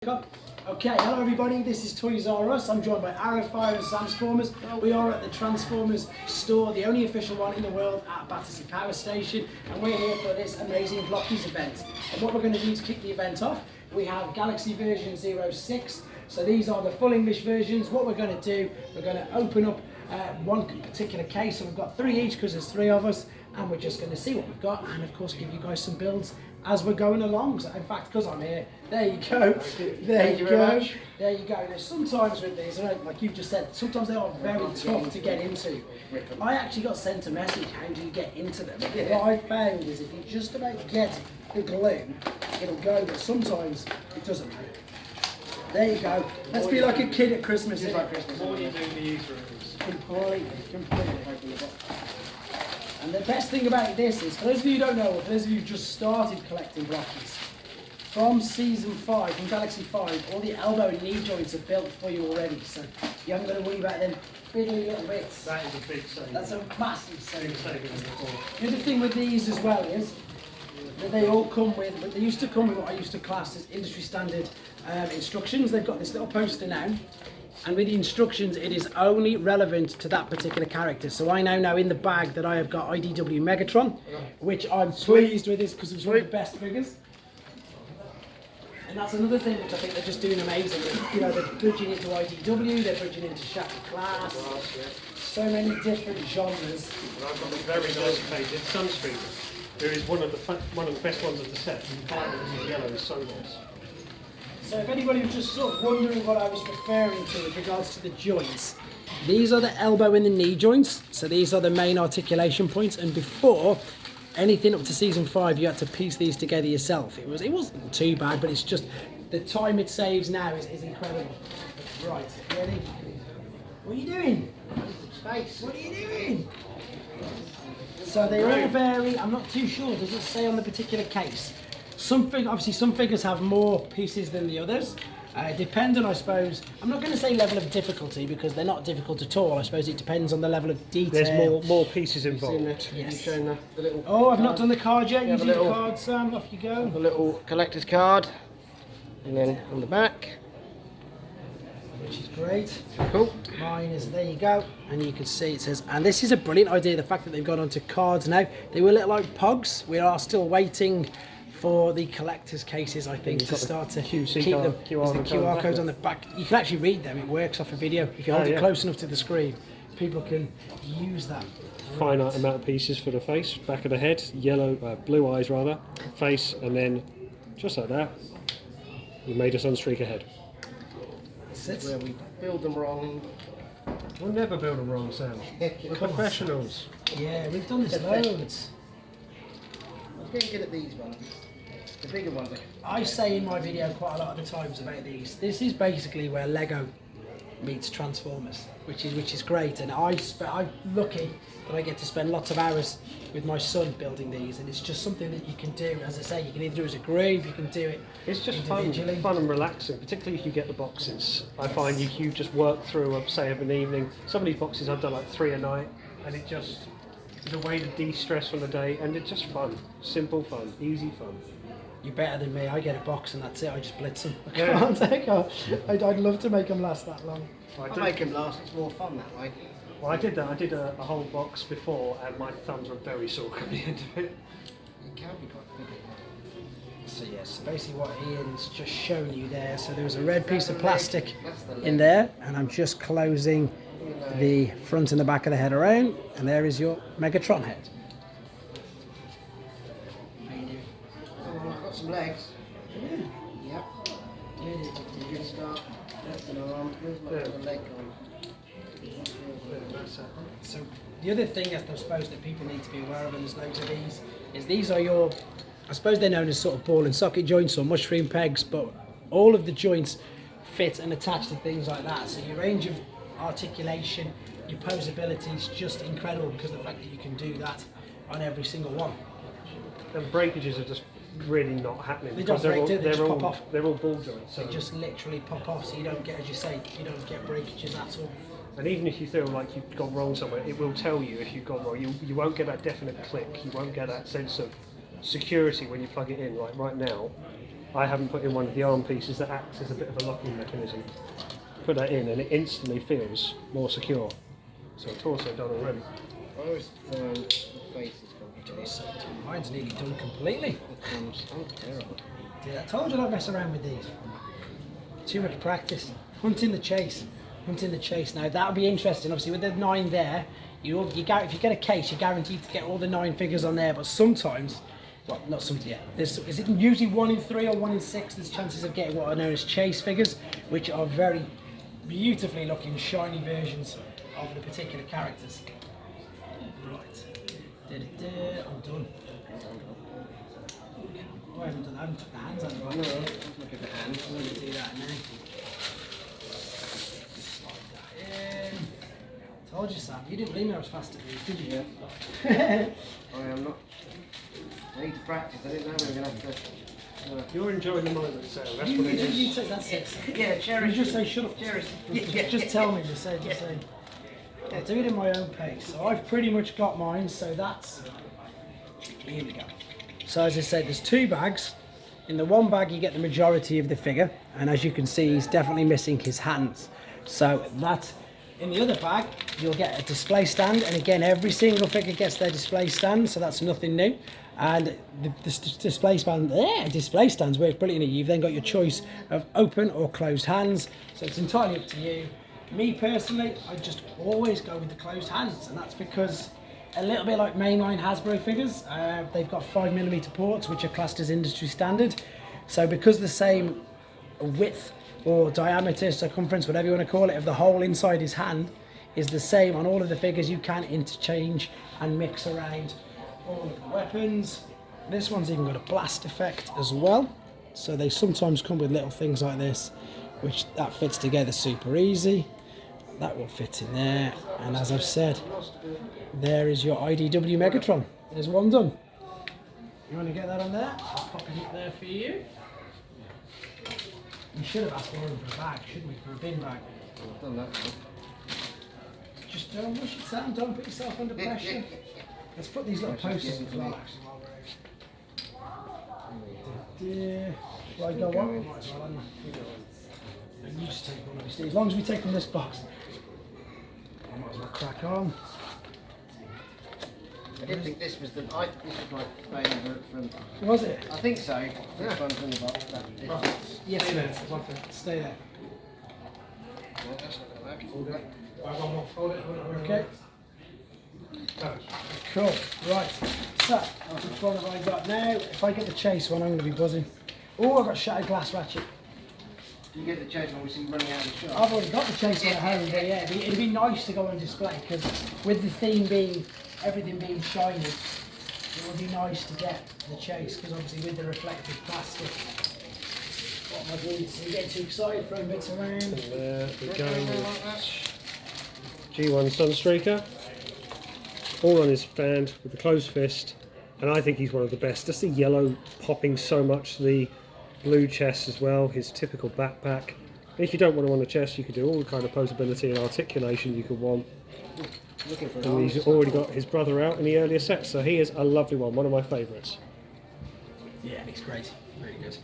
Okay, hello everybody, this is Toys R Us. I'm joined by ArrowFyre and Transformers. We are at the Transformers store, the only official one in the world at Battersea Power Station, and we're here for this amazing Blokees event. And what we're going to do to kick the event off, we have Galaxy version 06. So these are the full English versions. What we're going to do, we're going to open up one particular case. So we've got three each because there's three of us, and we're just going to see what we've got and of course give you guys some builds as we're going along. So in fact, because I'm here, there you go. There you go. There you go. Now sometimes with these, like you've just said, sometimes they are very tough to get into. I actually got sent a message, how do you get into them? What I found is if you just about get the glue, it'll go, but sometimes it doesn't matter. There you go. Let's be like a kid at Christmas. Just like Christmas. What are you doing the user rooms? Completely. And the best thing about this is, for those of you who don't know, or for those of you who just started collecting Blokees, from season 5, from Galaxy 5, all the elbow and knee joints are built for you already, so you haven't got to worry about them fiddly little bits. That is a big saving. That's a massive saving. The The other thing with these as well is that they all come with, but they used to come with what I used to class as industry standard instructions. They've got this little poster now. And with the instructions, it is only relevant to that particular character. So I now know in the bag that I have got IDW Megatron, which I'm pleased with this because it's one of the best figures. And that's another thing which I think they're just doing amazing. You know, they're bridging into IDW, they're bridging into Shattered Class, so many different genres. And I've got a very nice painted Sunstreamer, who is one of the best ones of the set. And the colour in yellow is so nice. So if anybody was just sort of wondering what I was referring to with regards to the joints, these are the elbow and the knee joints. So these are the main articulation points. And before, anything up to season 5, you had to piece these together yourself. It wasn't too bad, but it's just the time it saves now is incredible. Right, ready? What are you doing? Space. What are you doing? So they all vary. I'm not too sure. Does it say on the particular case? Obviously some figures have more pieces than the others. Depending, I suppose, I'm not going to say level of difficulty because they're not difficult at all. I suppose it depends on the level of detail. There's more pieces involved. Yes. The little Oh, I've not done the card yet. You do the card, Sam. Off you go. the little collector's card, and then on the back. Which is great. Cool. Mine is, there you go, and you can see it says, and this is a brilliant idea, the fact that they've gone onto cards now. They were a little like pogs. We are still waiting for the collector's cases, I think, to start to keep them. There's the QR codes on the back. You can actually read them. It works off a video. If you hold it close enough to the screen, people can use that. Finite amount of pieces for the face, back of the head, yellow, blue eyes rather, face, and then just like that, we made a Sunstreaker head. That's Where we build them wrong. We'll never build them wrong, Sam. We're professionals. Yeah, we've done this loads. I'm getting good at these ones. The bigger ones. I say in my video quite a lot of the times about these. This is basically where Lego meets Transformers, which is great. And I'm lucky that I get to spend lots of hours with my son building these, and it's just something that you can do. As I say, you can either do it as a group, you can do it It's just individually. fun and relaxing, particularly if you get the boxes. I find you just work through, say, of an evening. Some of these boxes I've done like 3 a night, and it just is a way to de-stress from the day, and it's just fun. Simple fun, easy fun. You're better than me. I get a box and that's it. I just blitz them. I Yeah. can't take off. I'd love to make them last that long. I'll make them last. It's more fun that way. Well, I did that. I did a whole box before, and my thumbs were very sore at the end of it. It can be quite big. So yes, basically what Ian's just shown you there. So there was a red piece of plastic That's the leg. in there, and I'm just closing the front and the back of the head around, and there is your Megatron head. Oh, I've got some legs. Yep. Good start. That's an arm. Where's my other leg gone? So the other thing I suppose that people need to be aware of, and there's loads of these, is these are your, I suppose they're known as sort of ball and socket joints or mushroom pegs, but all of the joints fit and attach to things like that. So your range of articulation, your posability is just incredible because of the fact that you can do that on every single one. And breakages are just really not happening. They don't because break, do they? They just pop off. They're all ball joints. So. They just literally pop off, so you don't get, as you say, you don't get breakages at all. And even if you feel like you've gone wrong somewhere, it will tell you if you've gone wrong. You won't get that definite click. You won't get that sense of security when you plug it in. Like right now, I haven't put in one of the arm pieces that acts as a bit of a locking mechanism. Put that in and it instantly feels more secure. So torso done already. I always find the face is complicated. Mine's nearly done completely. Oh, terrible. Yeah, I told you not mess around with these. Too much practice. Hunting the chase. Hunting the chase. Now that'll be interesting. Obviously with the 9 there, if you get a case, you're guaranteed to get all the 9 figures on there. But sometimes, well, not sometimes. Yeah, is it usually 1 in 3 or 1 in 6? There's chances of getting what are known as chase figures, which are very beautifully looking, shiny versions of the particular characters. Right. I'm done. Oh, I haven't done that. I haven't took the hands out of the No, look at the hand. I'm going to do that now. Slide that in. Told you, Sam. You didn't believe me I was fast at these, did you? Yeah. I am not. I need to practice. I didn't know we were going to have to. You're enjoying the moment, Sam. That's You, what it is. you take that's it. Yeah, cherish. You just say shut up. Cherish. Just tell me. Just say. I'll do it in my own pace. So I've pretty much got mine. So that's. Here we go. So as I said, there's 2 bags. In the one bag, you get the majority of the figure, and as you can see, he's definitely missing his hands. So that. In the other bag, you'll get a display stand, and again, every single figure gets their display stand, so that's nothing new. And the display stands work brilliantly. You've then got your choice of open or closed hands, so it's entirely up to you. Me personally, I just always go with the closed hands, and that's because a little bit like mainline Hasbro figures, they've got 5mm ports, which are classed as industry standard. So because the same width or diameter, circumference, whatever you want to call it, of the hole inside his hand is the same on all of the figures, you can interchange and mix around all of the weapons. This one's even got a blast effect as well, so they sometimes come with little things like this, which that fits together super easy. That will fit in there, and as I've said, there is your IDW Megatron. There's one done. You want to get that on there? I'll pop it up there for you. We should have asked Warren for a bag, shouldn't we? For a bin bag. I've done that. Just don't rush it, Sam. Don't put yourself under pressure. Let's put these little posters as well, actually, while we're here. Will I go on? Might as well, hadn't I? And you just take one, obviously. As long as we take from this box, I might as well crack on. I didn't think this was this was my favourite from. Was it? I think so. This one's in the box. Yes, Stay it there. is. Stay there. No, that's not gonna work. Hold it. Hold it. Okay. Cool. Right. So, which one have I got now? If I get the chase one, I'm going to be buzzing. Oh, I've got shattered glass ratchet. Do you get the chase one we see running out of the shop? I've already got the chase one at home, but yeah, it'd be nice to go on display because with the theme being everything being shiny, it would be nice to get the chase because obviously with the reflective plastic. What am I doing? So you get too excited throwing bits around. There we go with G1 Sunstreaker. All on his stand with the closed fist, and I think he's one of the best. Just the yellow popping so much, the blue chest as well, his typical backpack. And if you don't want him on the chest, you could do all the kind of posability and articulation you could want. Looking for an And he's already got his brother out in the earlier sets, so he is a lovely one of my favourites. Yeah, it's great. Really good.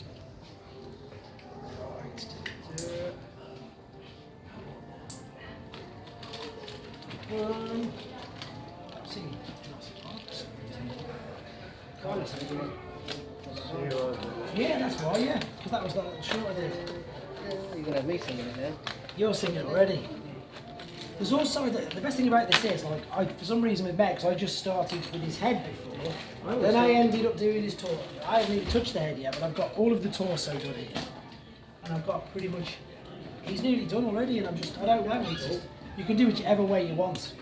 Yeah, that's why, yeah. Because that was the short I did. You're gonna have me singing it now. You're singing it already. There's also, the best thing about this is, like, for some reason with Megs, I just started with his head before. Then I ended up doing his torso. I haven't even touched the head yet, but I've got all of the torso done here. And I've got pretty much, he's nearly done already, and I don't know, it's just, you can do whichever way you want.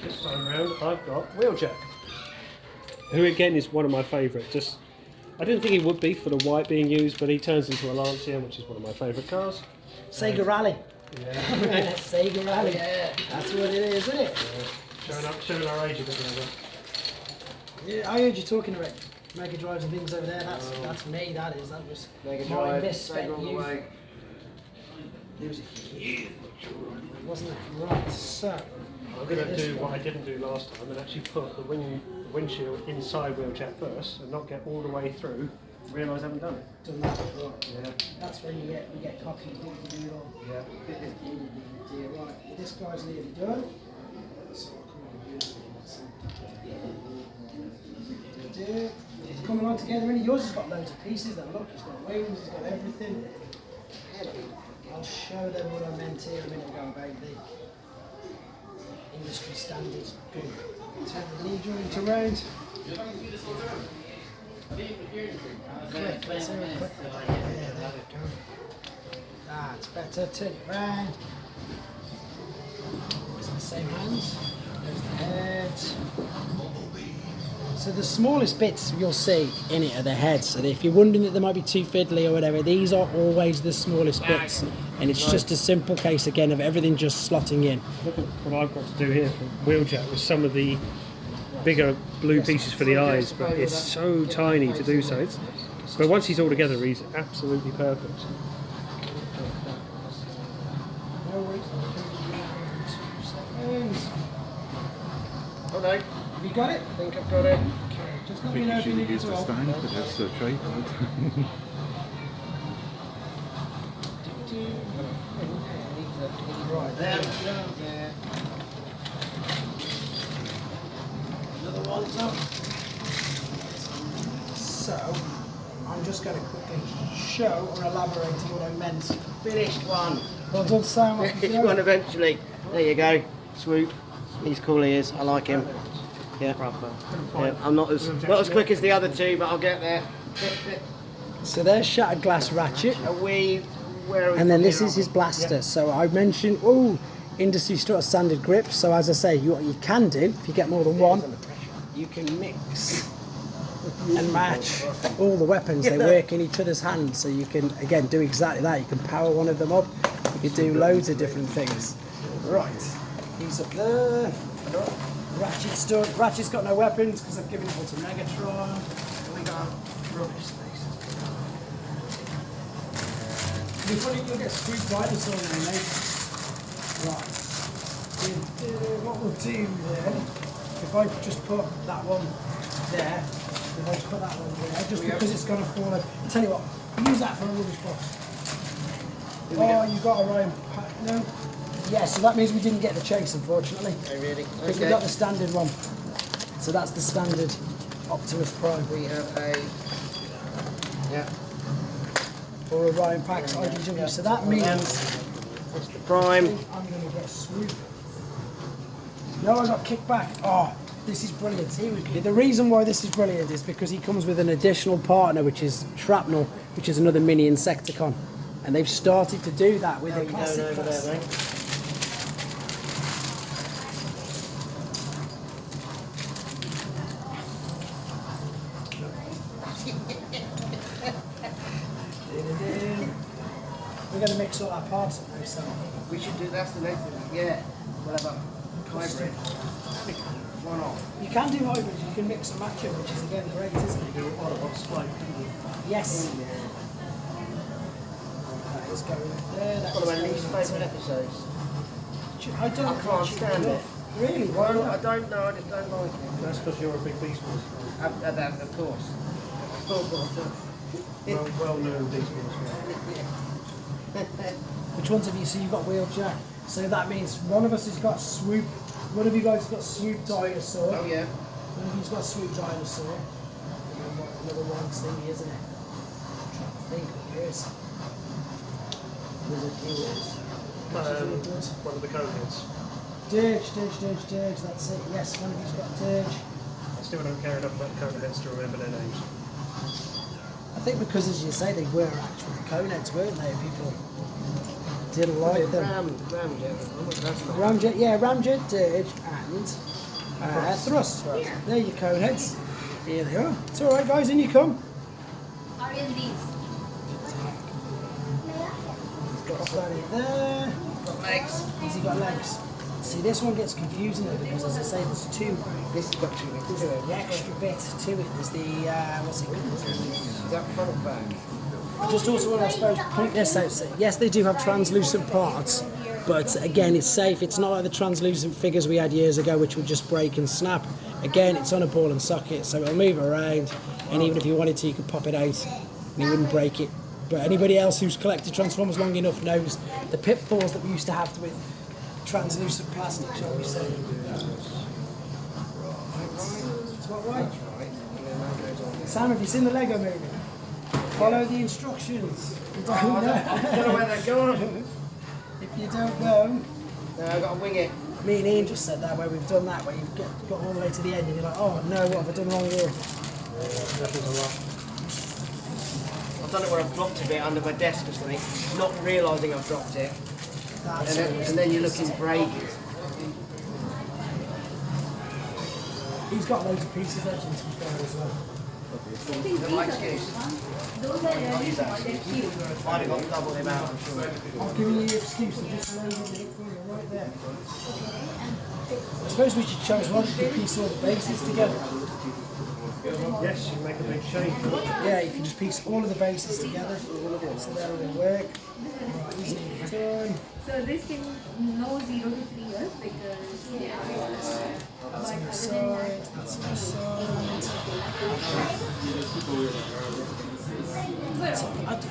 This time round, I've got Wheeljack, who again is one of my favourites. I didn't think he would be for the white being used, but he turns into a Lancia, which is one of my favourite cars. Sega Rally. Yeah. Sega Rally. Yeah. That's what it is, isn't it? Yeah. Showing our age a bit now. Yeah, I heard you talking about Mega Drives and things over there. That's me. That was Mega my Drive, misspent Sega all the youth. way. It was a huge one, wasn't it? Right. So I'm going to do what I didn't do last time and actually put the windshield inside Wheeljack first and not get all the way through realise I haven't done it. Done that before. Yeah. That's when you get cocky and think you do it all. Yeah. Right, this guy's nearly done. So it's coming on together, and yours has got loads of pieces. That look, it's got wings, it's got everything. I'll show them what I meant here a minute ago about the industry standards. Good. Turn the knee joint around. Click, let's have a quick. Yeah, there we go. That's better. Turn it round. It's the same hands. There's the heads. So the smallest bits you'll see in it are the heads. So if you're wondering that they might be too fiddly or whatever, these are always the smallest bits. And it's just a simple case again of everything just slotting in. Look at what I've got to do here for Wheeljack with some of the bigger blue pieces for the eyes, but it's so tiny to do so. But once he's all together, he's absolutely perfect. No worries. 2 seconds. Oh no, Have you got it? I think I've got it. Okay, just I let me think know you if you should need use it the to stand for this tripod. Right, there we go. Another one's up. So, I'm just going to quickly show or elaborate on what I meant. Finished one. Well done, Sam. Off you Finished go. one eventually. There you go. Swoop. He's cool, he is. I like him. Yeah. Yeah, I'm not as quick as the other two, but I'll get there. So there's shattered glass ratchet. Are we? Where are we? And then from this here is on? his blaster. So I mentioned, industry strut standard grip. So as I say, what you can do, if you get more than one, you can mix and match all the weapons. They work in each other's hands. So you can, again, do exactly that. You can power one of them up. You can do loads of different things. Right, he's up there. Ratchet's stood. Ratchet's got no weapons because I've given it all to Megatron. And we got rubbish space. You'll get Street Dinosaur now, mate. Right. What we'll do then, if I just put that one there, if I just put that one there, just because it's going to fall over. I'll tell you what, use that for a rubbish box. Oh, you got a Ryan pack? No? Yeah, so that means we didn't get the chase, unfortunately. Oh, really? Because we got the standard one. So that's the standard Optimus Prime. We have a. Yeah. Or a Ryan Pax IDW. So that means It's the Prime. I'm going to get Swoop. No, I got kickback. Oh, this is brilliant. Here we go. The reason why this is brilliant is because he comes with an additional partner, which is Shrapnel, which is another mini Insecticon. And they've started to do that with the classic over class. there, mate. We're going to mix all our parts up now, so. We should do. That's the next thing. Yeah. We'll have a hybrid. One off. You can do hybrids, you can mix and match it, which is again great, isn't it? Do an Autobots flight, couldn't you? Yes. That is going there. That's One of my going least there. favourite episodes. I don't I can't stand it. Really? Why Well, not? I don't know. I just don't like it. That's because you're a big Beast Wars fan. That, of course. Well-known Beast Wars fan. Which ones have you seen? You've got Wheeljack. So that means one of us has got Swoop. One of you guys has got Swoop Dinosaur. Oh yeah. One of you's got Swoop Dinosaur. And then another one's thingy, isn't it? I'm trying to think what it is. There's a few words. One of the coneheads. Dirge, that's it. Yes, one of you's got Dirge. I still don't care enough about coneheads to remember their names. I think because, as you say, they were actual coneheads, weren't they? People didn't like them. Ramjet, yeah, Ramjet, Dirge, and Thrust. There you coneheads. Here they are. It's alright, guys, in you come. Are in these? Got Danny there. Got legs. Has he got legs? See, this one gets confusing though because, as I say, there's two. This has got two legs. There's the extra bit to it. There's the what's it called? Is that front or back? I just also want to, I suppose, point this out. So, yes, they do have translucent parts, But again, it's safe. It's not like the translucent figures we had years ago, which would just break and snap. Again, it's on a ball and socket, so it'll move around. And even if you wanted to, you could pop it out, and you wouldn't break it. But anybody else who's collected Transformers long enough knows the pitfalls that we used to have with translucent plastic, shall we say. It's not right. Sam, have you seen the Lego movie? Follow the instructions. You don't know. I don't know where they're going. If you don't know, No, I've got to wing it. me and Ian just said that, where we've done that, where you've got all the way to the end and you're like, oh no, what have I done wrong here? I've done it where I've dropped a bit under my desk or something, not realising I've dropped it. And then you're looking for ages. He's got loads of pieces actually to be fair as well. Don't like excuse. Those are really small, they're cute. I'd have got double the amount, I'm sure. I've given you the excuse of just loading it for you right there. I suppose we should show as well, you can piece all the bases together. Yes, you can make a big shape. Yeah, you can just piece all of the bases together, so that'll all work. Right, easily done. So this can no 0 to 3 years because That's on the side, that's on the side.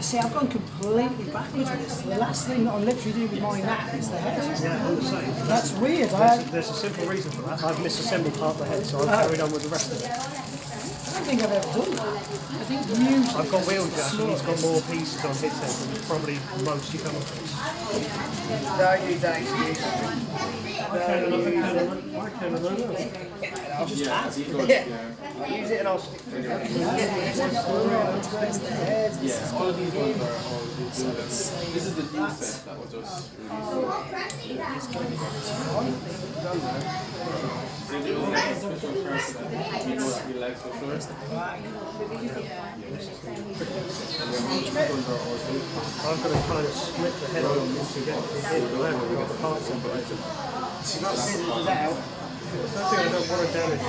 See, I've gone completely backwards with this. The last thing that I'm literally doing with mine now is the head. Yeah, I'm the same. That's weird. There's a simple reason for that. I've misassembled part of the head, so I've carried on with the rest of it. I don't think I've ever done that. I think you... I've got Wheeljack and he's got more pieces on his head than probably most you come across. Don't use that excuse. I can remember. Yeah. I'll use it and I'll stick to it. Where's the head? This is going to be in. So let's say This is the deal that. set that was just It's going to be I've got to kind of split the head off to get it in. Whenever we got the parts separated. You're not sending that out. I don't think I don't want to damage it.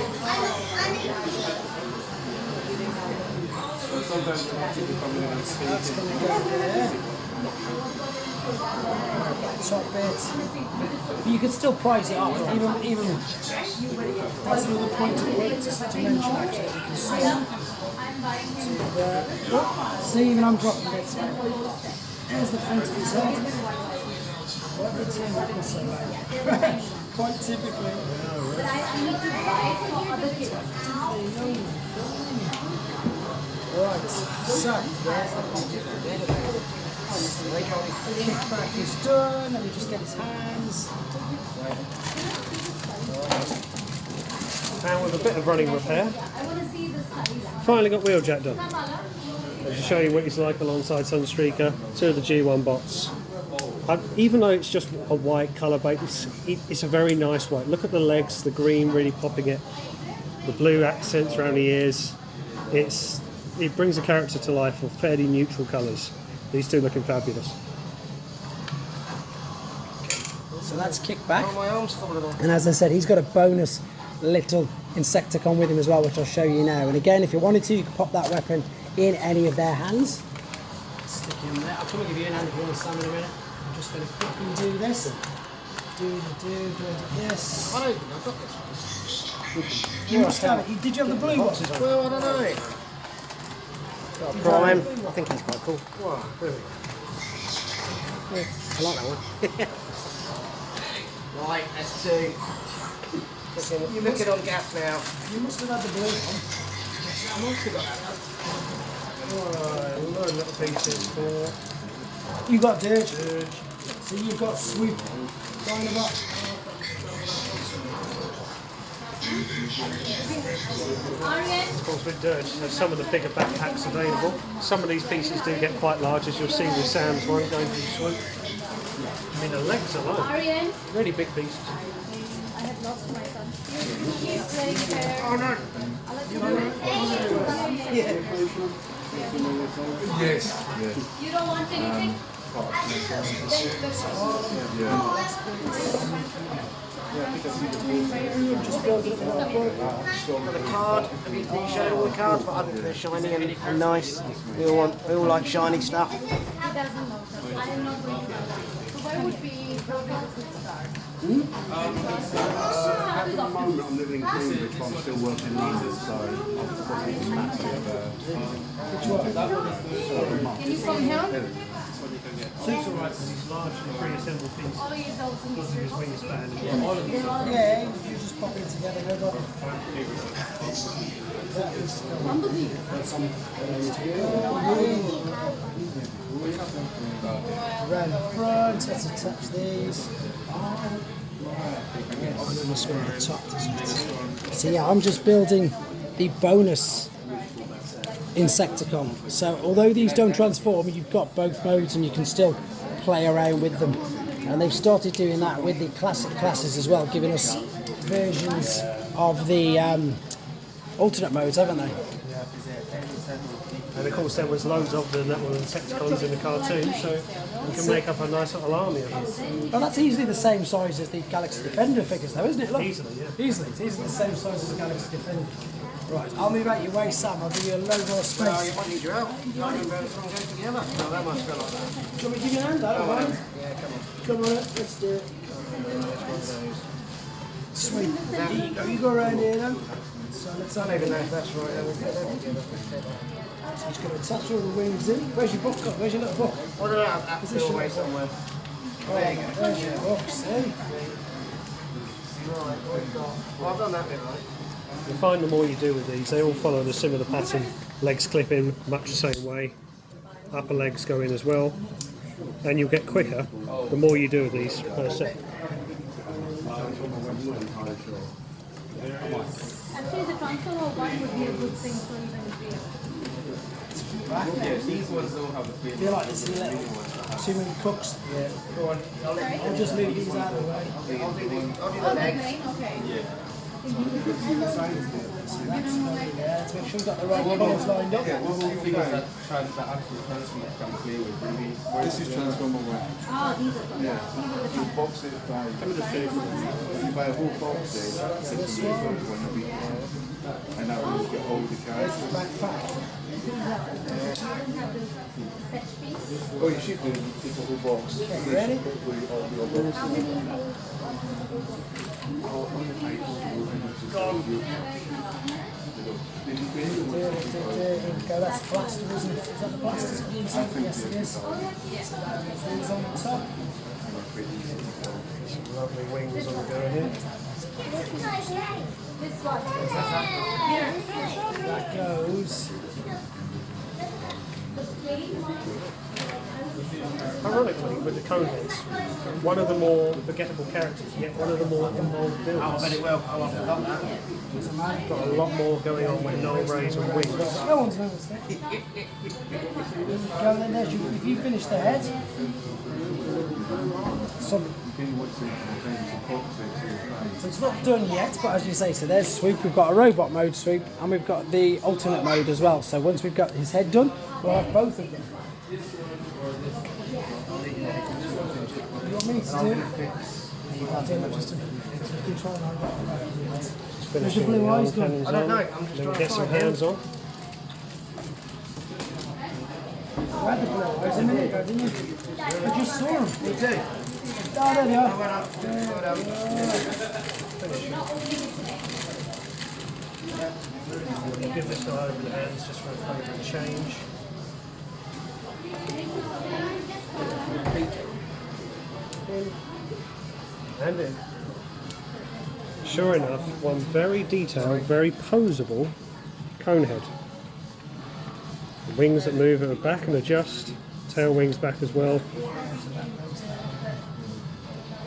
sometimes you have to become a That's going to go there. Top bit. You could still price it off, even that's another point to mention actually. You can see to there. See, even I'm dropping bits. There's the front of his head. What the team happens so loud. Quite typically. But I need to buy it for other kids. Right, so kickback is done. Let me just get his hands. And with a bit of running repair, I want to see the size. finally got Wheeljack done. I'll just show you what he's like alongside Sunstreaker, two of the G1 bots. Even though it's just a white colour base, it's a very nice white. Look at the legs, the green really popping it, the blue accents around the ears. It brings the character to life with fairly neutral colours. These two looking fabulous. So that's kickback. Oh, my arm's falling off. And as I said, he's got a bonus little Insecticon with him as well, which I'll show you now. And again, if you wanted to, you could pop that weapon in any of their hands. Stick him there. I'll come and give you an hand if you want to stand in a minute. I'm just going to quickly do this. Do this. I don't think I've got this one. You must have it. Did you have the blue boxes on? Well, I don't know. Prime. I think he's quite cool. Wow, really? Yeah, I like that one. Right, that's two. You're looking on gas now. You must have had the blue one. I must have got that. Alright, load little pieces for You got Dirge. Dirge. So you've got Swoop. Dynabot. Of course, with Dirge, there's some of the bigger backpacks available. Some of these pieces do get quite large, as you'll see with Sam's one going through Swoop. I mean, the legs alone, Arian, really big pieces. I have lost my son. He's wearing hair. Oh no. Yes, yes. You don't want anything? Just build it up. The card. Have you shown all the cards? But I think they're shiny and nice. We all like shiny stuff. He doesn't know. I am not going to. So why would be the good start. At the moment, I'm living in Cambridge, but I'm still working in London, so I'll probably be massive. Can you come here? Suits alright because he's largely pre-assembled pieces All your dolls in because of his wingspan. Yeah, you just pop it together, no bother. Around the front, let's attach these. And then this one at the top, doesn't it? So yeah, I'm just building the bonus Insecticon. So although these don't transform, you've got both modes and you can still play around with them. And they've started doing that with the classic classes as well, giving us versions of the alternate modes, haven't they? And of course there was loads of them that were Insecticons in the cartoon, so you can make up a nice little army of them. Well, that's easily the same size as the Galaxy Defender figures though, isn't it? Look. Easily, yeah. Easily. It's easily the same size as the Galaxy Defender. Right, I'll move out your way, Sam. I'll give you a load more Well, space. you might need your help. You can't even go together. No, that must go like that. Do you want me to give you a hand? I don't mind. Yeah, come on. Come on, let's do it. Sweet. There you go. You go around here then. So let's have I don't even know if that's right. We'll get them together. So just going to attach all the wings in. Where's your book gone? Where's your little book? I don't know, I'll have to Position away it. somewhere. There you go. There's your book, see? Right, we've got... Well, I've done that bit, right? You find the more you do with these, they all follow the similar pattern. Legs clip in much the same way. Upper legs go in as well. And you'll get quicker the more you do with these per set. Actually, the transfer one would be a good thing for even real. Yeah, these ones don't have the I clear. feel like there's too many cooks. Yeah, go on. I'll just move these out of the way. I'll do the Oh, the legs. plane? Okay. Yeah, to make sure you've got the right colours lined up. Yeah, what will things that actually transfer can play with? This is Transformer 1. Oh, these are good. Yeah. You box it by. You buy a whole box there, that's the first one will be. And that will get all the characters. Backpack. Set piece. Oh, you should do take a whole box. Ready? Hopefully all the Go, that's plaster, isn't it? Is that the plasters for the inside? Yes, it is. So that means these on the top. Some lovely wings on the go here. This one. That goes. Ironically, with the Coneheads, one of the more forgettable characters, yet one of the more involved builds. Very well, I'll have to done that. Got a lot more going on with null rays and wings. No one's noticed it. Go then, there's your, if you finish the head. So it's not done yet, but as you say, so there's Swoop, we've got a robot mode Swoop, and we've got the alternate mode as well. So once we've got his head done, we'll have both of them. You want me to do it? I'll do it just to control and I'll get There's your blue eyes done. I don't know, I'm just Then trying get to some find hands on. I had the blue eyes a minute ago, didn't you? I just saw them. Me too. Oh, there they are. We'll give this guy over the hands just for a favour of change. And in. Sure enough, one very detailed, very poseable cone head. Wings that move at the back and adjust, tail wings back as well.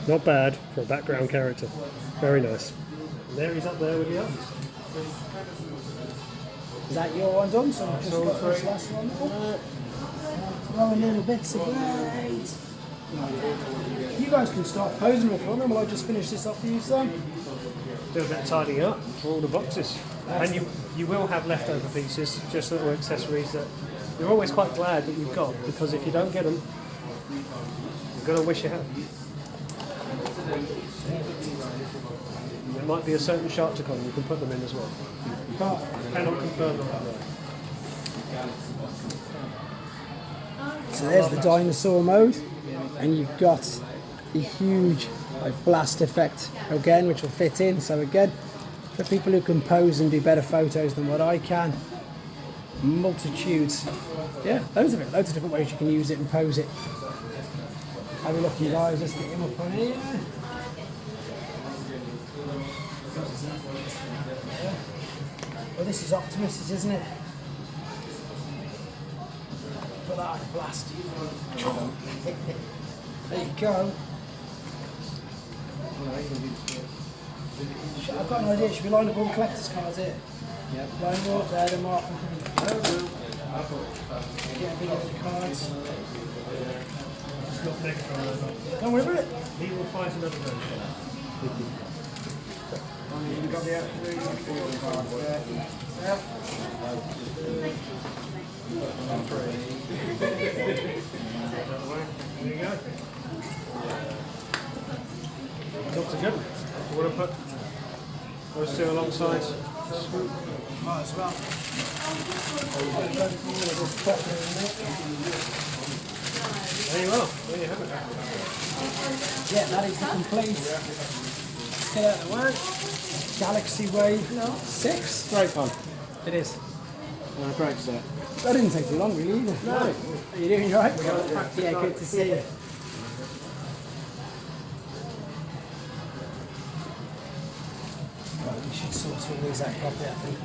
Not bad for a background character. Very nice. And there he's up there with the others. Is that your one done? So I've just got this last one. Throwing little bits of blade. You guys can start posing with one, and will I just finish this off for you, Sam? Do a bit of tidying up for all the boxes. And you will have leftover pieces, just little accessories that you're always quite glad that you've got, because if you don't get them, you're going to wish you had. There might be a certain Sharkticon you can put them in as well. But Cannot confirm that. so there's the dinosaur mode, and you've got the huge like blast effect again, which will fit in. So again, for people who can pose and do better photos than what I can, multitudes, yeah, loads of different ways you can use it and pose it. Have a look, you guys. Let's get him up on here. Well, this is Optimus, isn't it? Put that on a blast. There you go. I've got an idea. Should we line up all the collector's cards here? Yep. Line them up there, them up. Get a bit of the cards. Don't worry about it. He will find another version. You've got the F3 cards there. Yep. There you go. Looks good. You want to put those two alongside? Might as well. There you are. There you have it. Yeah, that is the complete. Get out of the way. Galaxy Wave 6. Great fun. It is. Great set. That didn't take too long, really, either. No. Are you doing right? Yeah, good to see you. Right, we should sort all these out properly, I think.